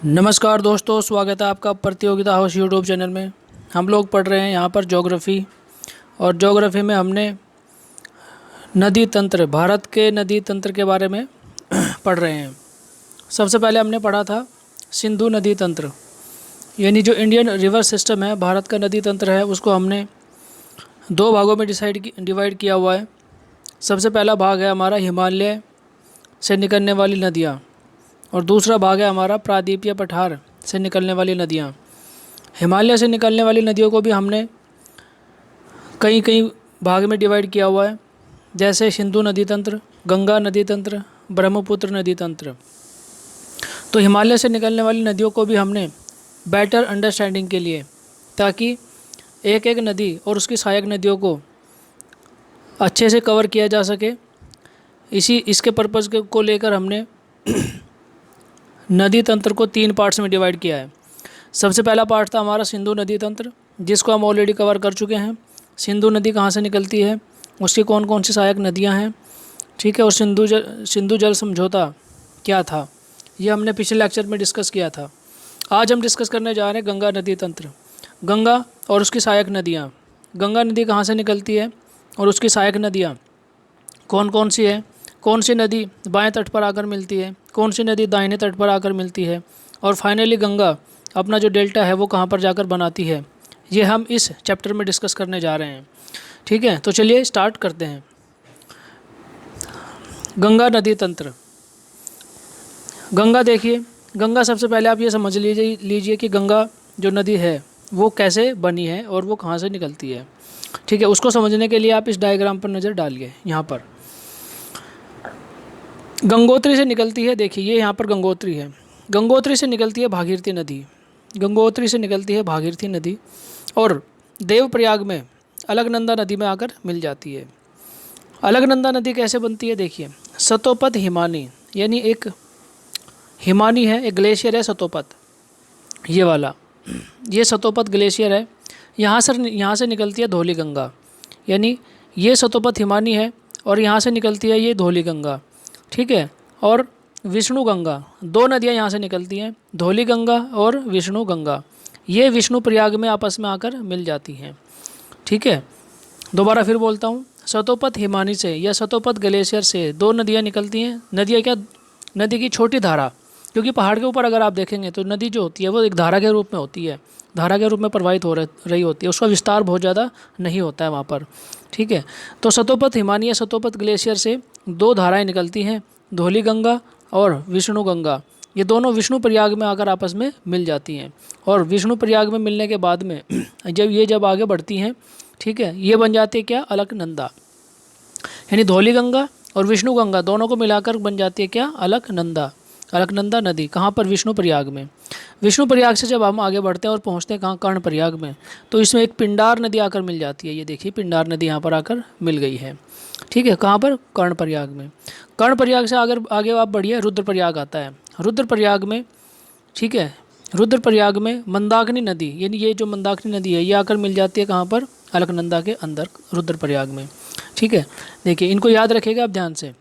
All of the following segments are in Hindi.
नमस्कार दोस्तों, स्वागत है आपका प्रतियोगिता हाउस यूट्यूब चैनल में। हम लोग पढ़ रहे हैं यहाँ पर ज्योग्राफ़ी। और ज्योग्राफ़ी में हमने नदी तंत्र, भारत के नदी तंत्र के बारे में पढ़ रहे हैं। सबसे पहले हमने पढ़ा था सिंधु नदी तंत्र, यानी जो इंडियन रिवर सिस्टम है, भारत का नदी तंत्र है, उसको हमने दो भागों में डिवाइड किया हुआ है। सबसे पहला भाग है हमारा हिमालय से निकलने वाली नदियाँ, और दूसरा भाग है हमारा प्रायद्वीपीय पठार से निकलने वाली नदियाँ। हिमालय से निकलने वाली नदियों को भी हमने कई कई भाग में डिवाइड किया हुआ है, जैसे सिंधु नदी तंत्र, गंगा नदी तंत्र, ब्रह्मपुत्र नदी तंत्र। तो हिमालय से निकलने वाली नदियों को भी हमने बेटर अंडरस्टैंडिंग के लिए, ताकि एक एक नदी और उसकी सहायक नदियों को अच्छे से कवर किया जा सके, इसके पर्पज़ को लेकर हमने नदी तंत्र को 3 पार्ट्स में डिवाइड किया है। सबसे पहला पार्ट था हमारा सिंधु नदी तंत्र, जिसको हम ऑलरेडी कवर कर चुके हैं। सिंधु नदी कहाँ से निकलती है, उसकी कौन कौन सी सहायक नदियाँ हैं, ठीक है, और सिंधु जल समझौता क्या था, ये हमने पिछले लेक्चर में डिस्कस किया था। आज हम डिस्कस करने जा रहे हैं गंगा नदी तंत्र, गंगा और उसकी सहायक नदियाँ। गंगा नदी कहाँ से निकलती है और उसकी सहायक नदियाँ कौन कौन सी है, कौन सी नदी बाएं तट पर आकर मिलती है, कौन सी नदी दाहिने तट पर आकर मिलती है, और फाइनली गंगा अपना जो डेल्टा है वो कहाँ पर जाकर बनाती है, ये हम इस चैप्टर में डिस्कस करने जा रहे हैं। ठीक है, तो चलिए स्टार्ट करते हैं। गंगा नदी तंत्र। गंगा देखिए, गंगा सबसे पहले आप ये समझ लीजिए कि गंगा जो नदी है वो कैसे बनी है और वो कहाँ से निकलती है। ठीक है, उसको समझने के लिए आप इस डायग्राम पर नज़र डालिए। यहाँ पर गंगोत्री से निकलती है, देखिए ये यहाँ पर गंगोत्री है। गंगोत्री से निकलती है भागीरथी नदी, गंगोत्री से निकलती है भागीरथी नदी, और देवप्रयाग में अलकनंदा नदी में आकर मिल जाती है। अलकनंदा नदी कैसे बनती है, देखिए सतोपत हिमानी, यानी एक हिमानी है, एक ग्लेशियर है सतोपत, ये वाला, ये सतोपत ग्लेशियर है। यहाँ से निकलती है धौली गंगा, यानी ये सतोपत हिमानी है और यहाँ से निकलती है ये धौली गंगा। ठीक है, और विष्णु गंगा, 2 नदियाँ यहाँ से निकलती हैं, धौली गंगा और विष्णु गंगा। ये विष्णु प्रयाग में आपस में आकर मिल जाती हैं। ठीक है, दोबारा फिर बोलता हूँ, सतोपत हिमानी से या सतोपत ग्लेशियर से 2 नदियाँ निकलती हैं। नदियाँ क्या, नदी की छोटी धारा, क्योंकि पहाड़ के ऊपर अगर आप देखेंगे तो नदी जो होती है वो एक धारा के रूप में होती है, धारा के रूप में प्रवाहित हो रही होती है, उसका विस्तार बहुत ज़्यादा नहीं होता है वहाँ पर। ठीक है, तो सतोपत हिमानी या सतोपत ग्लेशियर से 2 धाराएं निकलती हैं, धौली गंगा और विष्णु गंगा। ये दोनों विष्णु प्रयाग में आकर आपस में मिल जाती हैं, और विष्णु प्रयाग में मिलने के बाद में जब आगे बढ़ती हैं, ठीक है, ये बन जाती है क्या, अलकनंदा, यानी धौली गंगा और विष्णु गंगा दोनों को मिलाकर बन जाती है क्या, अलकनंदा, अलकनंदा नदी। कहाँ पर, विष्णु प्रयाग में। विष्णु प्रयाग से जब हम आगे बढ़ते हैं और पहुँचते हैं कहाँ, कर्ण प्रयाग में, तो इसमें एक पिंडार नदी आकर मिल जाती है। ये देखिए पिंडार नदी यहाँ पर आकर मिल गई है। ठीक है, कहाँ पर, कर्ण प्रयाग में। कर्ण प्रयाग से आगे आप बढ़िए, रुद्रप्रयाग आता है। रुद्रप्रयाग में, ठीक है, रुद्रप्रयाग में मंदाकिनी नदी, यानी ये जो मंदाकिनी नदी है ये आकर मिल जाती है कहाँ पर, अलकनंदा के अंदर, रुद्रप्रयाग में। ठीक है, देखिए इनको याद रखिएगा आप ध्यान से।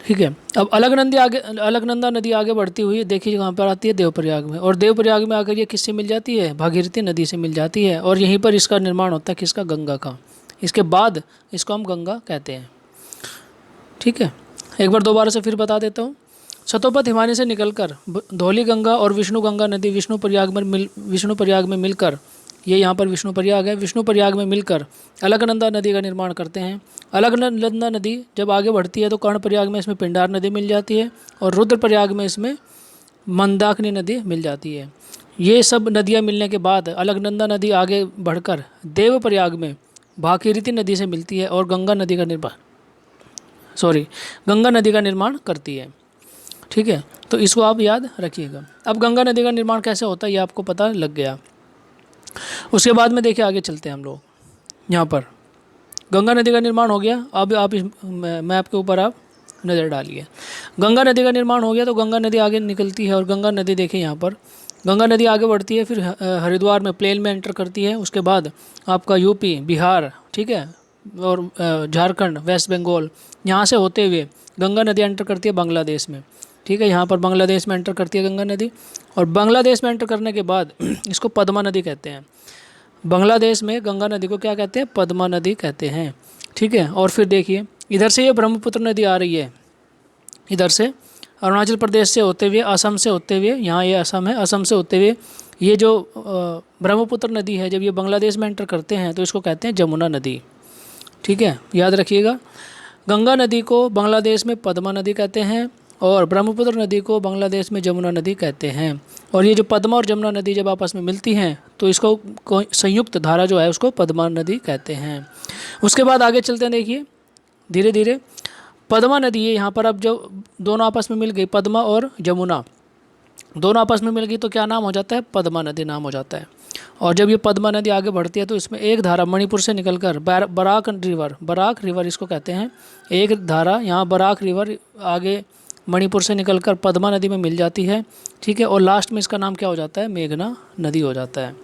ठीक है, अब अलकनंदा नदी आगे बढ़ती हुई देखिए कहाँ पर आती है, देवप्रयाग में, और देवप्रयाग में आकर ये किससे मिल जाती है, भागीरथी नदी से मिल जाती है, और यहीं पर इसका निर्माण होता है किसका, गंगा का। इसके बाद इसको हम गंगा कहते हैं। ठीक है, एक बार दोबारा से फिर बता देता हूँ। सतोपत हिमानी से निकलकर धौली गंगा और विष्णु गंगा नदी विष्णु प्रयाग में मिलकर, ये यहाँ पर विष्णु प्रयाग है, विष्णु प्रयाग में मिलकर अलकनंदा नदी का निर्माण करते हैं। अलकनंदा नदी जब आगे बढ़ती है तो कर्ण प्रयाग में इसमें पिंडार नदी मिल जाती है, और रुद्र प्रयाग में इसमें मंदाकिनी नदी मिल जाती है। ये सब नदियाँ मिलने के बाद अलकनंदा नदी आगे बढ़कर देवप्रयाग में भागीरथी नदी से मिलती है और गंगा नदी का निर्माण करती है। ठीक है, तो इसको आप याद रखिएगा। अब गंगा नदी का निर्माण कैसे होता है ये आपको पता लग गया। उसके बाद में देखिए आगे चलते हैं हम लोग। यहाँ पर गंगा नदी का निर्माण हो गया, अब आप इस मैप के ऊपर आप नज़र डालिए। गंगा नदी का निर्माण हो गया तो गंगा नदी आगे निकलती है, और गंगा नदी देखिए यहाँ पर, गंगा नदी आगे बढ़ती है, फिर हरिद्वार में प्लेन में एंटर करती है। उसके बाद आपका यूपी, बिहार, ठीक है, और झारखंड, वेस्ट बंगाल, यहाँ से होते हुए गंगा नदी एंटर करती है बांग्लादेश में। ठीक है। यहाँ पर बांग्लादेश में एंटर करती है गंगा नदी, और बांग्लादेश में एंटर करने के बाद इसको पद्मा नदी कहते हैं। बांग्लादेश में गंगा नदी को क्या कहते हैं? पद्मा नदी कहते हैं, ठीक है। और फिर देखिए इधर से ये ब्रह्मपुत्र नदी आ रही है, इधर से अरुणाचल प्रदेश से होते हुए, असम से होते हुए, यहाँ ये असम है, असम से होते हुए ये जो ब्रह्मपुत्र नदी है, जब ये बांग्लादेश में एंटर करते हैं तो इसको कहते हैं जमुना नदी, ठीक है, याद रखिएगा। गंगा नदी को बांग्लादेश में पद्मा नदी कहते हैं और ब्रह्मपुत्र नदी को बांग्लादेश में जमुना नदी कहते हैं। और ये जो पद्मा और जमुना नदी जब आपस में मिलती हैं तो इसको संयुक्त धारा जो है उसको पद्मा नदी कहते हैं। उसके बाद आगे चलते हैं, देखिए धीरे धीरे पद्मा नदी है यहाँ पर, अब जो दोनों आपस में मिल गई, पद्मा और जमुना दोनों आपस में मिल गई तो क्या नाम हो जाता है? पद्मा नदी नाम हो जाता है। और जब ये पद्मा नदी आगे बढ़ती है तो इसमें एक धारा मणिपुर से निकलकर बराक रिवर इसको कहते हैं, एक धारा यहाँ बराक रिवर आगे मणिपुर से निकलकर पद्मा नदी में मिल जाती है, ठीक है। और लास्ट में इसका नाम क्या हो जाता है? मेघना नदी हो जाता है।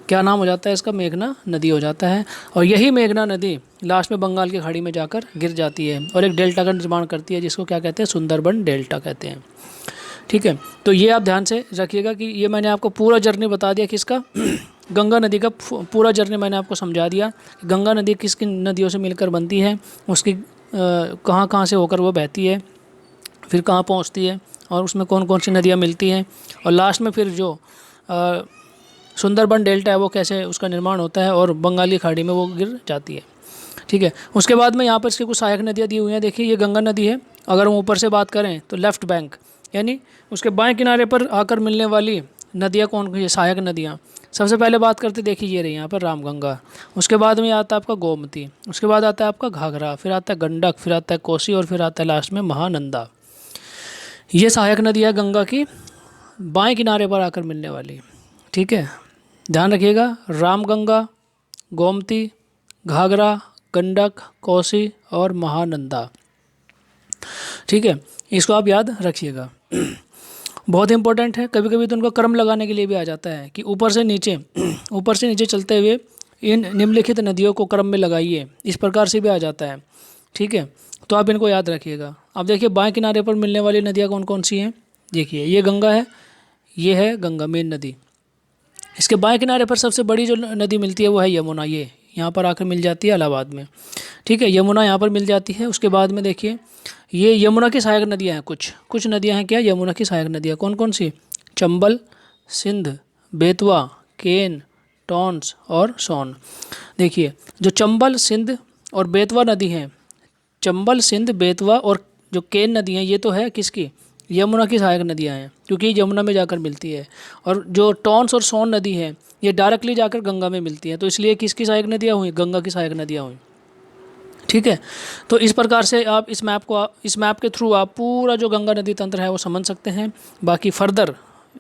क्या नाम हो जाता है इसका? मेघना नदी हो जाता है। और यही मेघना नदी लास्ट में बंगाल की खाड़ी में जाकर गिर जाती है और एक डेल्टा का निर्माण करती है, जिसको क्या कहते हैं? सुंदरबन डेल्टा कहते हैं, ठीक है। तो ये आप ध्यान से रखिएगा कि ये मैंने आपको पूरा जर्नी बता दिया किसका गंगा नदी का पूरा जर्नी मैंने आपको समझा दिया। गंगा नदी किस किन नदियों से मिलकर बनती है, उसकी कहाँ कहाँ से होकर वो बहती है, फिर कहाँ पहुँचती है, और उसमें कौन कौन सी नदियाँ मिलती हैं, और लास्ट में फिर जो सुंदरबन डेल्टा है वो कैसे उसका निर्माण होता है और बंगाली खाड़ी में वो गिर जाती है, ठीक है। उसके बाद में यहाँ पर इसकी कुछ सहायक नदियाँ दी हुई हैं। देखिए ये गंगा नदी है, अगर हम ऊपर से बात करें तो लेफ़्ट बैंक यानी उसके बाएं किनारे पर आकर मिलने वाली नदियाँ कौन कौन? ये सहायक नदियाँ। सबसे पहले बात करते देखिए ये रही यहाँ पर रामगंगा, उसके बाद में आता है आपका गोमती, उसके बाद आता है आपका घाघरा, फिर आता है गंडक, फिर आता है कोसी, और फिर आता है लास्ट में महानंदा। ये सहायक नदी है गंगा की बाएं किनारे पर आकर मिलने वाली, ठीक है। ध्यान रखिएगा, रामगंगा, गोमती, घाघरा, गंडक, कोसी और महानंदा, ठीक है। इसको आप याद रखिएगा, बहुत इंपॉर्टेंट है। कभी कभी तो उनको क्रम लगाने के लिए भी आ जाता है कि ऊपर से नीचे चलते हुए इन निम्नलिखित नदियों को क्रम में लगाइए, इस प्रकार से भी आ जाता है, ठीक है। तो आप इनको याद रखिएगा। अब देखिए बाएं किनारे पर मिलने वाली नदियाँ कौन कौन सी हैं? देखिए ये गंगा है, ये है गंगा मेन नदी। इसके बाएं किनारे पर सबसे बड़ी जो नदी मिलती है वो है यमुना, ये यहाँ पर आकर मिल जाती है इलाहाबाद में, ठीक है। यमुना यहाँ पर मिल जाती है। उसके बाद में देखिए ये यमुना की सहायक नदियाँ हैं, कुछ नदियाँ हैं क्या यमुना की सहायक नदियाँ, कौन कौन सी? चंबल, सिंध, बेतवा, केन, टॉन्स और सोन। देखिए जो चंबल, सिंध और बेतवा नदी हैं, चंबल, सिंध, बेतवा और जो केन नदी हैं, ये तो है किसकी? यमुना की सहायक नदियाँ हैं, क्योंकि यमुना में जाकर मिलती है। और जो टॉन्स और सोन नदी है ये डायरेक्टली जाकर गंगा में मिलती है, तो इसलिए किसकी सहायक नदियाँ हुई? गंगा की सहायक नदियाँ हुई, ठीक है। तो इस प्रकार से आप इस मैप के थ्रू आप पूरा जो गंगा नदी तंत्र है वो समझ सकते हैं। बाकी फर्दर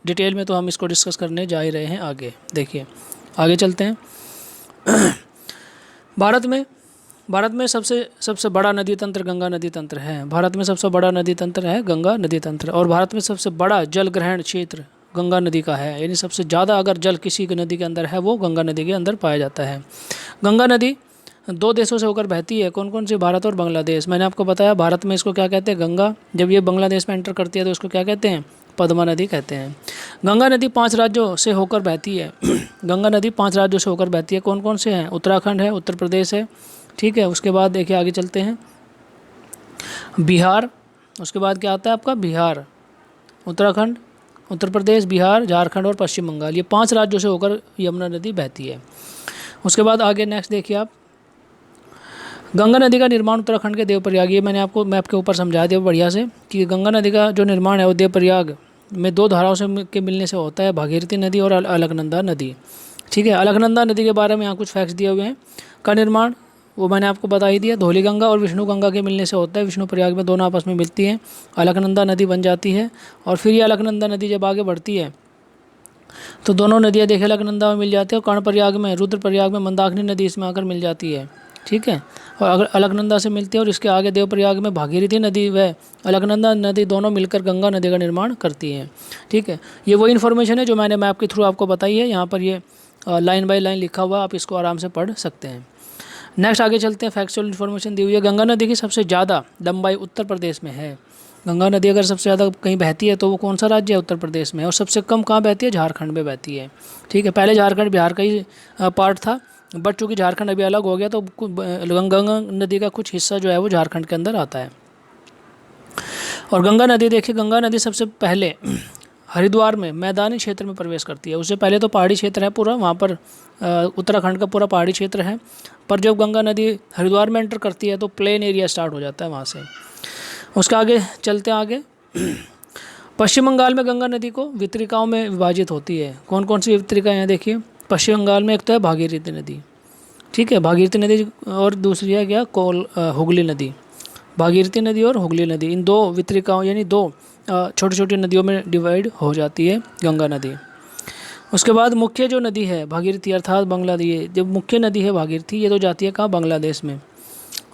डिटेल में तो हम इसको डिस्कस करने जा ही रहे हैं आगे। देखिए आगे चलते हैं। भारत में सबसे बड़ा नदी तंत्र गंगा नदी तंत्र है। भारत में सबसे बड़ा नदी तंत्र है गंगा नदी तंत्र, और भारत में सबसे बड़ा जल ग्रहण क्षेत्र गंगा नदी का है, यानी सबसे ज़्यादा अगर जल किसी नदी के अंदर है वो गंगा नदी के अंदर पाया जाता है। गंगा नदी 2 देशों से होकर बहती है, कौन कौन से? भारत और बांग्लादेश। मैंने आपको बताया भारत में इसको क्या कहते हैं? गंगा। जब ये बांग्लादेश में एंटर करती है तो इसको क्या कहते हैं? पद्मा नदी कहते हैं। गंगा नदी 5 राज्यों से होकर बहती है। गंगा नदी 5 राज्यों से होकर बहती है, कौन कौन से हैं? उत्तराखंड है, उत्तर प्रदेश है, ठीक है। उसके बाद देखिए आगे चलते हैं, बिहार, उसके बाद क्या आता है आपका? बिहार, उत्तराखंड, उत्तर प्रदेश, बिहार, झारखंड और पश्चिम बंगाल, ये 5 राज्यों से होकर यमुना नदी बहती है। उसके बाद आगे नेक्स्ट देखिए आप, गंगा नदी का निर्माण उत्तराखंड के देवप्रयाग, ये मैंने आपको मैप के ऊपर समझा दिया बढ़िया से कि गंगा नदी का जो निर्माण है वो देवप्रयाग में 2 धाराओं से के मिलने से होता है, भागीरथी नदी और अलकनंदा नदी, ठीक है। अलकनंदा नदी के बारे में यहाँ कुछ फैक्ट्स दिए हुए हैं। का निर्माण वो मैंने आपको बता ही दिया, धौली गंगा और विष्णु गंगा के मिलने से होता है। विष्णु प्रयाग में दोनों आपस में मिलती हैं, अलकनंदा नदी बन जाती है। और फिर ये अलकनंदा नदी जब आगे बढ़ती है तो दोनों नदियाँ देखिए अलकनंदा में मिल जाती है, और कर्णप्रयाग में, रुद्रप्रयाग में मंदाकिनी नदी इसमें आकर मिल जाती है, ठीक है। और अगर अलकनंदा से मिलती है और इसके आगे देवप्रयाग में भागीरथी नदी व अलकनंदा नदी दोनों मिलकर गंगा नदी का निर्माण करती हैं, ठीक है। ये वो इन्फॉर्मेशन है जो मैंने मैप के थ्रू आपको बताई है। यहाँ पर ये लाइन बाय लाइन लिखा हुआ, आप इसको आराम से पढ़ सकते हैं। नेक्स्ट आगे चलते हैं, फैक्चुअल इन्फॉर्मेशन दी हुई है। गंगा नदी की सबसे ज़्यादा लंबाई उत्तर प्रदेश में है। गंगा नदी अगर सबसे ज़्यादा कहीं बहती है तो वो कौन सा राज्य है? उत्तर प्रदेश में। और सबसे कम कहाँ बहती है? झारखंड में बहती है। ठीक है, पहले झारखंड बिहार का ही पार्ट था, बट चूँकि झारखंड अभी अलग हो गया तो गंगा नदी का कुछ हिस्सा जो है वो झारखंड के अंदर आता है। और गंगा नदी देखिए, गंगा नदी सबसे पहले हरिद्वार में मैदानी क्षेत्र में प्रवेश करती है। उससे पहले तो पहाड़ी क्षेत्र है पूरा, वहाँ पर उत्तराखंड का पूरा पहाड़ी क्षेत्र है, पर जब गंगा नदी हरिद्वार में एंटर करती है तो प्लेन एरिया स्टार्ट हो जाता है वहाँ से। उसका आगे चलते हैं आगे। पश्चिम बंगाल में गंगा नदी को वितरिकाओं में विभाजित होती है। कौन कौन सी वितरिका हैं देखिए। पश्चिम बंगाल में एक तो है भागीरथी नदी, ठीक है, भागीरथी नदी, और दूसरी है क्या? हुगली नदी। भागीरथी नदी और हुगली नदी, इन दो वितरिकाओं यानी दो छोटी छोटी नदियों में डिवाइड हो जाती है गंगा नदी। उसके बाद मुख्य जो नदी है भागीरथी अर्थात बांग्लादेश, जब मुख्य नदी है भागीरथी, ये तो जाती है कहाँ? बांग्लादेश में।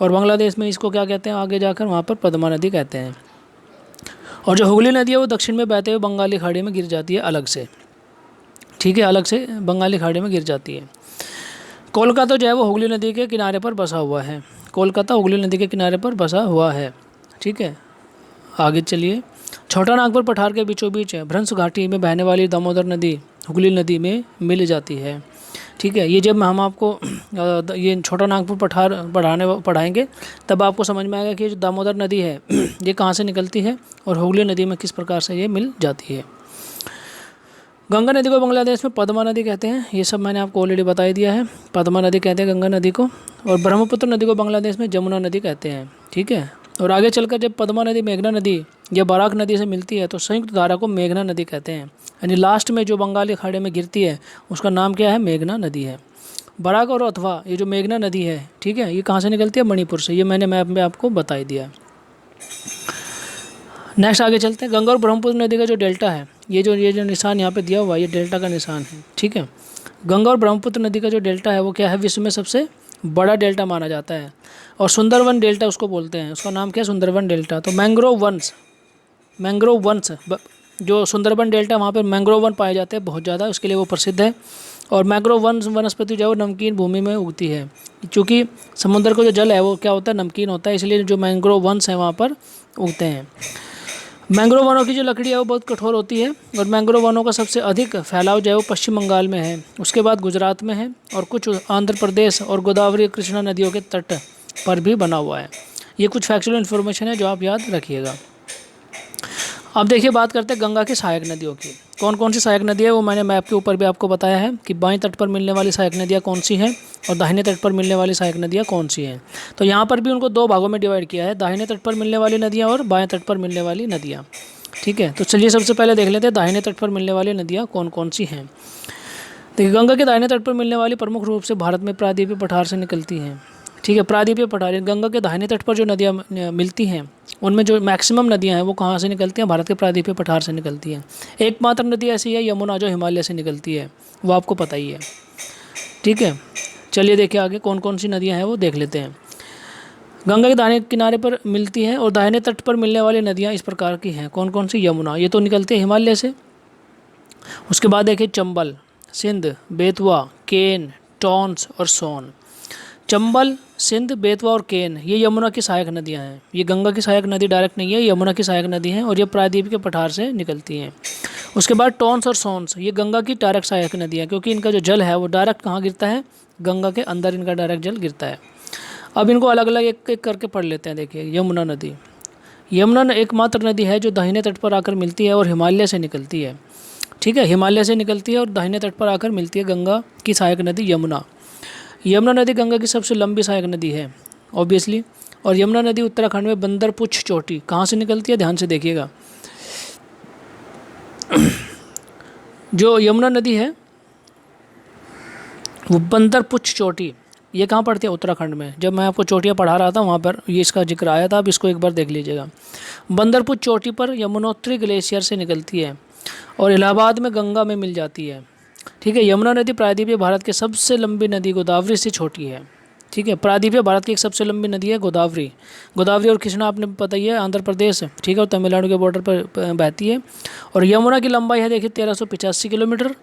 और बांग्लादेश में इसको क्या कहते हैं आगे जाकर? वहाँ पर पद्मा नदी कहते हैं। और जो हुगली नदी है वो दक्षिण में बहते हुए बंगाली खाड़ी में गिर जाती है अलग से, ठीक है, अलग से बंगाली खाड़ी में गिर जाती है। कोलकाता जो है वो हुगली नदी के किनारे पर बसा हुआ है। कोलकाता हुगली नदी के किनारे पर बसा हुआ है, ठीक है। आगे चलिए। छोटा नागपुर पठार के बीचों बीच है। भ्रंश घाटी में बहने वाली दामोदर नदी हुगली नदी में मिल जाती है, ठीक है। ये जब हम आपको ये छोटा नागपुर पठार पढ़ाएंगे तब आपको समझ में आएगा कि जो दामोदर नदी है ये कहाँ से निकलती है और हुगली नदी में किस प्रकार से ये मिल जाती है। गंगा नदी को बांग्लादेश में पद्मा नदी कहते हैं, ये सब मैंने आपको ऑलरेडी बता ही दिया है। पद्मा नदी कहते हैं गंगा नदी को। और ब्रह्मपुत्र नदी को बांग्लादेश में जमुना नदी कहते हैं, ठीक है। और आगे चलकर जब पद्मा नदी मेघना नदी या बराक नदी से मिलती है तो संयुक्त धारा को मेघना नदी कहते हैं, यानी लास्ट में जो बंगाली खाड़ी में गिरती है उसका नाम क्या है? मेघना नदी है। बराक और अथवा ये जो मेघना नदी है, ठीक है, ये कहाँ से निकलती है? मणिपुर से। ये मैंने मैप में आपको बता ही दिया। नेक्स्ट आगे चलते हैं। गंगा और ब्रह्मपुत्र नदी का जो डेल्टा है, ये जो निशान यहाँ पे दिया हुआ है ये डेल्टा का निशान है, ठीक है। गंगा और ब्रह्मपुत्र नदी का जो डेल्टा है वो क्या है? विश्व में सबसे बड़ा डेल्टा माना जाता है। और सुंदरवन डेल्टा उसको बोलते हैं, उसका नाम क्या है? सुंदरवन डेल्टा। तो मैंग्रोव वन्स जो सुंदरबन डेल्टा, वहाँ पर मैंग्रोव वन पाए जाते हैं बहुत ज़्यादा, उसके लिए वो प्रसिद्ध है। और मैंग्रोव वनस्पति जो है वो नमकीन भूमि में उगती है, क्योंकि समुद्र का जो जल है वो क्या होता है? नमकीन होता है, इसलिए जो मैंग्रोव वन्स हैं वहाँ पर उगते हैं। मैंग्रोव वनों की जो लकड़ी है वो बहुत कठोर होती है। और मैंग्रोव वनों का सबसे अधिक फैलाव जो है वो पश्चिम बंगाल में है, उसके बाद गुजरात में है, और कुछ आंध्र प्रदेश और गोदावरी कृष्णा नदियों के तट पर भी बना हुआ है। ये कुछ फैक्चुअल इन्फॉर्मेशन है जो आप याद रखिएगा। अब देखिए बात करते हैं गंगा की सहायक नदियों की। कौन कौन सी सहायक नदी है वो मैंने मैप के ऊपर भी आपको बताया है कि बाएं तट पर मिलने वाली सहायक नदियाँ कौन सी हैं और दाहिने तट पर मिलने वाली सहायक नदियाँ कौन सी हैं। तो यहाँ पर भी उनको दो भागों में डिवाइड किया है, दाहिने तट पर मिलने वाली नदियाँ और बाएं तट पर मिलने वाली नदियाँ, ठीक है। तो चलिए सबसे पहले देख लेते हैं दाहिने तट पर मिलने वाली नदियाँ कौन कौन सी हैं। देखिए गंगा के दाहिने तट पर मिलने वाली प्रमुख रूप से भारत में प्रायद्वीपीय पठार से निकलती हैं, ठीक है। प्रायद्वीपीय पठार, गंगा के दाहिने तट पर जो नदियाँ मिलती हैं उनमें जो मैक्सिमम नदियाँ हैं वो कहाँ से निकलती हैं? भारत के प्रायद्वीपीय पठार से निकलती हैं। एकमात्र नदी ऐसी है यमुना जो हिमालय से निकलती है, वो आपको पता ही है, ठीक है। चलिए देखिए आगे कौन कौन सी नदियाँ हैं वो देख लेते हैं। गंगा के दाहिने किनारे पर मिलती हैं और दाहिने तट पर मिलने वाली नदियाँ इस प्रकार की हैं। कौन कौन सी? यमुना, ये तो निकलती है हिमालय से। उसके बाद देखिए चंबल, सिंध, बेतवा, केन, टॉन्स और सोन। चंबल, सिंध, बेतवा और केन ये यमुना की सहायक नदियां हैं। ये गंगा की सहायक नदी डायरेक्ट नहीं है, यमुना की सहायक नदी हैं और ये प्रायद्वीप के पठार से निकलती हैं। उसके बाद टॉन्स और सोन्स ये गंगा की डायरेक्ट सहायक नदियाँ, क्योंकि इनका जो जल है वो डायरेक्ट कहाँ गिरता है? गंगा के अंदर इनका डायरेक्ट जल गिरता है। अब इनको अलग अलग एक एक करके पढ़ लेते हैं। देखिए यमुना नदी, यमुना एकमात्र नदी है जो दाहिने तट पर आकर मिलती है और हिमालय से निकलती है, ठीक है। हिमालय से निकलती है और दाहिने तट पर आकर मिलती है गंगा की सहायक नदी यमुना। यमुना नदी गंगा की सबसे लंबी सहायक नदी है ऑब्वियसली। और यमुना नदी उत्तराखंड में बंदरपुछ चोटी कहाँ से निकलती है? ध्यान से देखिएगा। जो यमुना नदी है वो बंदरपुछ चोटी ये कहाँ पड़ती है? उत्तराखंड में। जब मैं आपको चोटियाँ पढ़ा रहा था वहाँ पर ये इसका जिक्र आया था, अब इसको एक बार देख लीजिएगा। बंदरपुछ चोटी पर यमुनोत्री ग्लेशियर से निकलती है और इलाहाबाद में गंगा में मिल जाती है, ठीक है। यमुना नदी प्रायद्वीपीय भारत की सबसे लंबी नदी गोदावरी से छोटी है, ठीक है। प्रायद्वीपीय भारत की एक सबसे लंबी नदी है गोदावरी। गोदावरी और कृष्णा आपने पता ही है आंध्र प्रदेश, ठीक है, और तमिलनाडु के बॉर्डर पर बहती है। और यमुना की लंबाई है देखिए 1385 किलोमीटर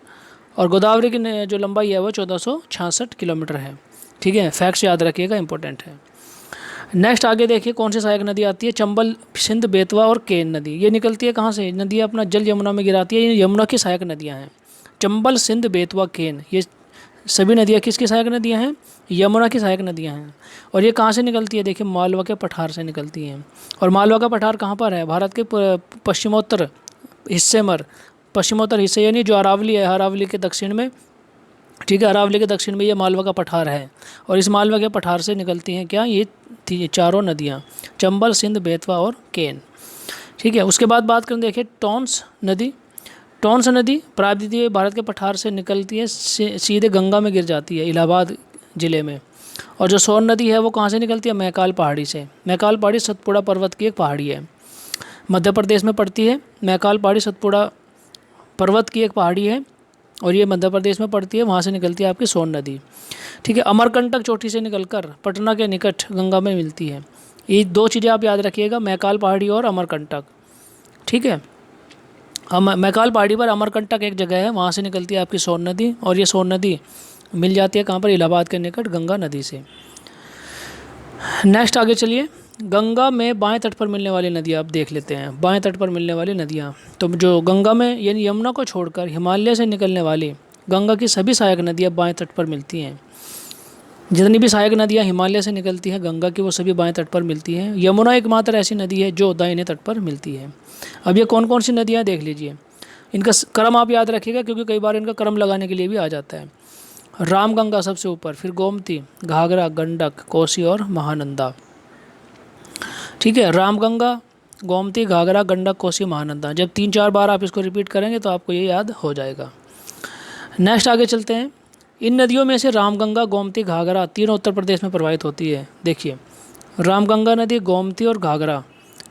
और गोदावरी की जो लंबाई है वो 1466 किलोमीटर है, ठीक है। फैक्ट्स याद रखिएगा, इंपॉर्टेंट है। नेक्स्ट आगे देखिए कौन सी सहायक नदी आती है, चंबल, सिंध, बेतवा और केन नदी। ये निकलती है कहाँ से, नदी अपना जल यमुना में गिराती है, ये यमुना की सहायक नदियाँ हैं। चंबल, सिंध, बेतवा, केन, ये सभी नदियाँ किसकी सहायक नदियाँ हैं, यमुना की सहायक नदियाँ हैं। और ये कहाँ से निकलती है, देखिए मालवा के पठार से निकलती हैं। और मालवा का पठार कहाँ पर है, भारत के पश्चिमोत्तर हिस्से यानी जो अरावली है, अरावली के दक्षिण में, ठीक है, अरावली के दक्षिण में ये मालवा का पठार है। और इस मालवा के पठार से निकलती हैं क्या, ये चारों नदियाँ, चंबल, सिंध, बेतवा और केन। ठीक है, उसके बाद बात करें देखिए टॉन्स नदी। टॉन्स नदी प्रायद्वीपीय भारत के पठार से निकलती है, सीधे गंगा में गिर जाती है इलाहाबाद ज़िले में। और जो सोन नदी है वो कहाँ से निकलती है, मैकाल पहाड़ी से। मैकाल पहाड़ी सतपुड़ा पर्वत की एक पहाड़ी है, मध्य प्रदेश में पड़ती है। मैकाल पहाड़ी सतपुड़ा पर्वत की एक पहाड़ी है और ये मध्य प्रदेश में पड़ती है, वहाँ से निकलती है आपकी सोन नदी। ठीक है, अमरकंटक चोटी से निकलकर पटना के निकट गंगा में मिलती है। ये दो चीज़ें आप याद रखिएगा, मैकाल पहाड़ी और अमरकंटक। ठीक है, मैकाल पहाड़ी पर अमरकंटक एक जगह है, वहाँ से निकलती है आपकी सोन नदी। और ये सोन नदी मिल जाती है कहाँ पर, इलाहाबाद के निकट गंगा नदी से। नेक्स्ट आगे चलिए, गंगा में बाएं तट पर मिलने वाली नदियाँ आप देख लेते हैं। बाएं तट पर मिलने वाली नदियाँ, तो जो गंगा में यानी यमुना को छोड़कर हिमालय से निकलने वाली गंगा की सभी सहायक नदियाँ बाएं तट पर मिलती हैं। जितनी भी सहायक नदियाँ हिमालय से निकलती हैं गंगा की, वो सभी बाएं तट पर मिलती हैं। यमुना एकमात्र ऐसी नदी है जो दाहिने तट पर मिलती है। अब ये कौन कौन सी नदियाँ देख लीजिए, इनका क्रम आप याद रखिएगा क्योंकि कई बार इनका क्रम लगाने के लिए भी आ जाता है। रामगंगा सबसे ऊपर, फिर गोमती, घाघरा, गंडक, कोसी और महानंदा। ठीक है, रामगंगा, गोमती, घाघरा, गंडक, कोसी, महानंदा। जब 3-4 बार आप इसको रिपीट करेंगे तो आपको ये याद हो जाएगा। नेक्स्ट आगे चलते हैं, इन नदियों में से रामगंगा, गोमती, घाघरा तीनों उत्तर प्रदेश में प्रवाहित होती है। देखिए रामगंगा नदी, गोमती और घाघरा।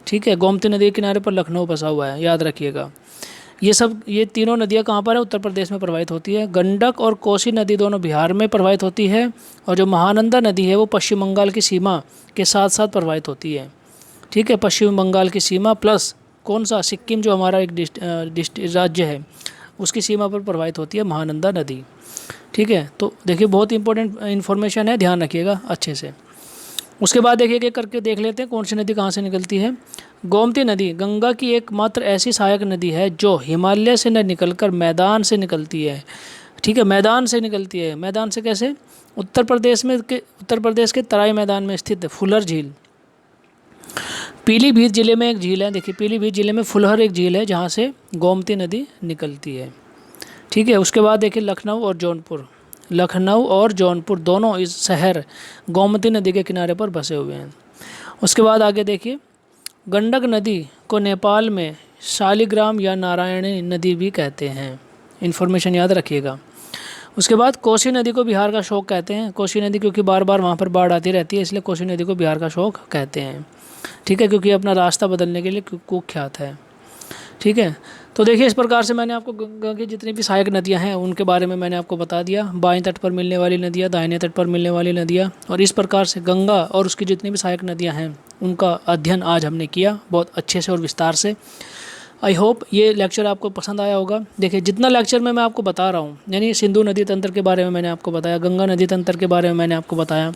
ठीक है, गोमती नदी के किनारे पर लखनऊ बसा हुआ है, याद रखिएगा। ये तीनों नदियाँ कहाँ पर है, उत्तर प्रदेश में प्रवाहित होती है। गंडक और कोसी नदी दोनों बिहार में प्रवाहित होती है। और जो महानंदा नदी है वो पश्चिम बंगाल की सीमा के साथ साथ प्रवाहित होती है। ठीक है, पश्चिम बंगाल की सीमा प्लस कौन सा, सिक्किम जो हमारा एक राज्य है उसकी सीमा पर प्रवाहित होती है महानंदा नदी। ठीक है, तो देखिए बहुत इंपॉर्टेंट इन्फॉर्मेशन है, ध्यान रखिएगा अच्छे से। उसके बाद देखिए एक करके देख लेते हैं कौन सी नदी कहाँ से निकलती है। गोमती नदी गंगा की एकमात्र ऐसी सहायक नदी है जो हिमालय से न निकलकर मैदान से निकलती है। ठीक है, मैदान से निकलती है। मैदान से कैसे, उत्तर प्रदेश के तराई मैदान में स्थित फुलर झील, पीलीभीत जिले में एक झील है। देखिए पीलीभीत जिले में फुलहर एक झील है जहाँ से गोमती नदी निकलती है। ठीक है, उसके बाद देखिए लखनऊ और जौनपुर दोनों इस शहर गोमती नदी के किनारे पर बसे हुए हैं। उसके बाद आगे देखिए, गंडक नदी को नेपाल में शालिग्राम या नारायणी नदी भी कहते हैं, इन्फॉर्मेशन याद रखिएगा। उसके बाद कोसी नदी को बिहार का शोक कहते हैं। कोसी नदी क्योंकि बार बार वहाँ पर बाढ़ आती रहती है, इसलिए कोसी नदी को बिहार का शोक कहते हैं। ठीक है, क्योंकि अपना रास्ता बदलने के लिए कुख्यात है। ठीक है, तो देखिए इस प्रकार से मैंने आपको गंगा की जितनी भी सहायक नदियां हैं उनके बारे में मैंने आपको बता दिया। बाएं तट पर मिलने वाली नदियां, दाहिने तट पर मिलने वाली नदियां, और इस प्रकार से गंगा और उसकी जितनी भी सहायक नदियां हैं उनका अध्ययन आज हमने किया बहुत अच्छे से और विस्तार से। आई होप ये लेक्चर आपको पसंद आया होगा। देखिए जितना लेक्चर में मैं आपको बता रहा हूँ, यानी सिंधु नदी तंत्र के बारे में मैंने आपको बताया, गंगा नदी तंत्र के बारे में मैंने आपको बताया,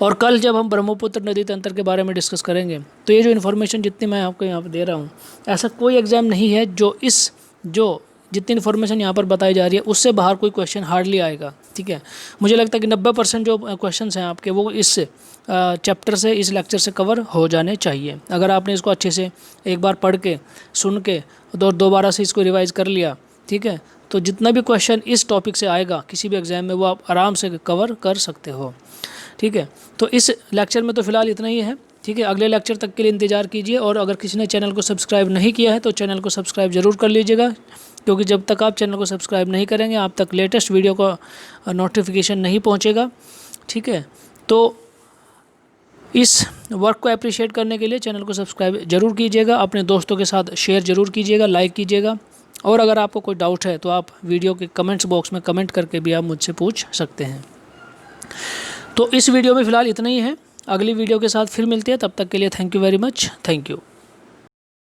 और कल जब हम ब्रह्मपुत्र नदी तंत्र के बारे में डिस्कस करेंगे तो ये जो इन्फॉर्मेशन जितनी मैं आपको यहाँ पर दे रहा हूँ, ऐसा कोई एग्ज़ाम नहीं है जो जितनी इन्फॉर्मेशन यहाँ पर बताई जा रही है उससे बाहर कोई क्वेश्चन हार्डली आएगा। ठीक है, मुझे लगता है कि 90% जो क्वेश्चंस हैं आपके वो इस चैप्टर से, इस लेक्चर से कवर हो जाने चाहिए। अगर आपने इसको अच्छे से एक बार पढ़ के सुन के दोबारा से इसको रिवाइज़ कर लिया, ठीक है, तो जितना भी क्वेश्चन इस टॉपिक से आएगा किसी भी एग्ज़ाम में वो आप आराम से कवर कर सकते हो। ठीक है, तो इस लेक्चर में तो फ़िलहाल इतना ही है। ठीक है, अगले लेक्चर तक के लिए इंतज़ार कीजिए, और अगर किसी ने चैनल को सब्सक्राइब नहीं किया है तो चैनल को सब्सक्राइब ज़रूर कर लीजिएगा, क्योंकि जब तक आप चैनल को सब्सक्राइब नहीं करेंगे आप तक लेटेस्ट वीडियो का नोटिफिकेशन नहीं पहुंचेगा। ठीक है, तो इस वर्क को अप्रिशिएट करने के लिए चैनल को सब्सक्राइब ज़रूर कीजिएगा, अपने दोस्तों के साथ शेयर ज़रूर कीजिएगा, लाइक कीजिएगा, और अगर आपको कोई डाउट है तो आप वीडियो के कमेंट्स बॉक्स में कमेंट करके भी आप मुझसे पूछ सकते हैं। तो इस वीडियो में फ़िलहाल इतना ही है, अगली वीडियो के साथ फिर मिलते हैं, तब तक के लिए thank you very much, thank you.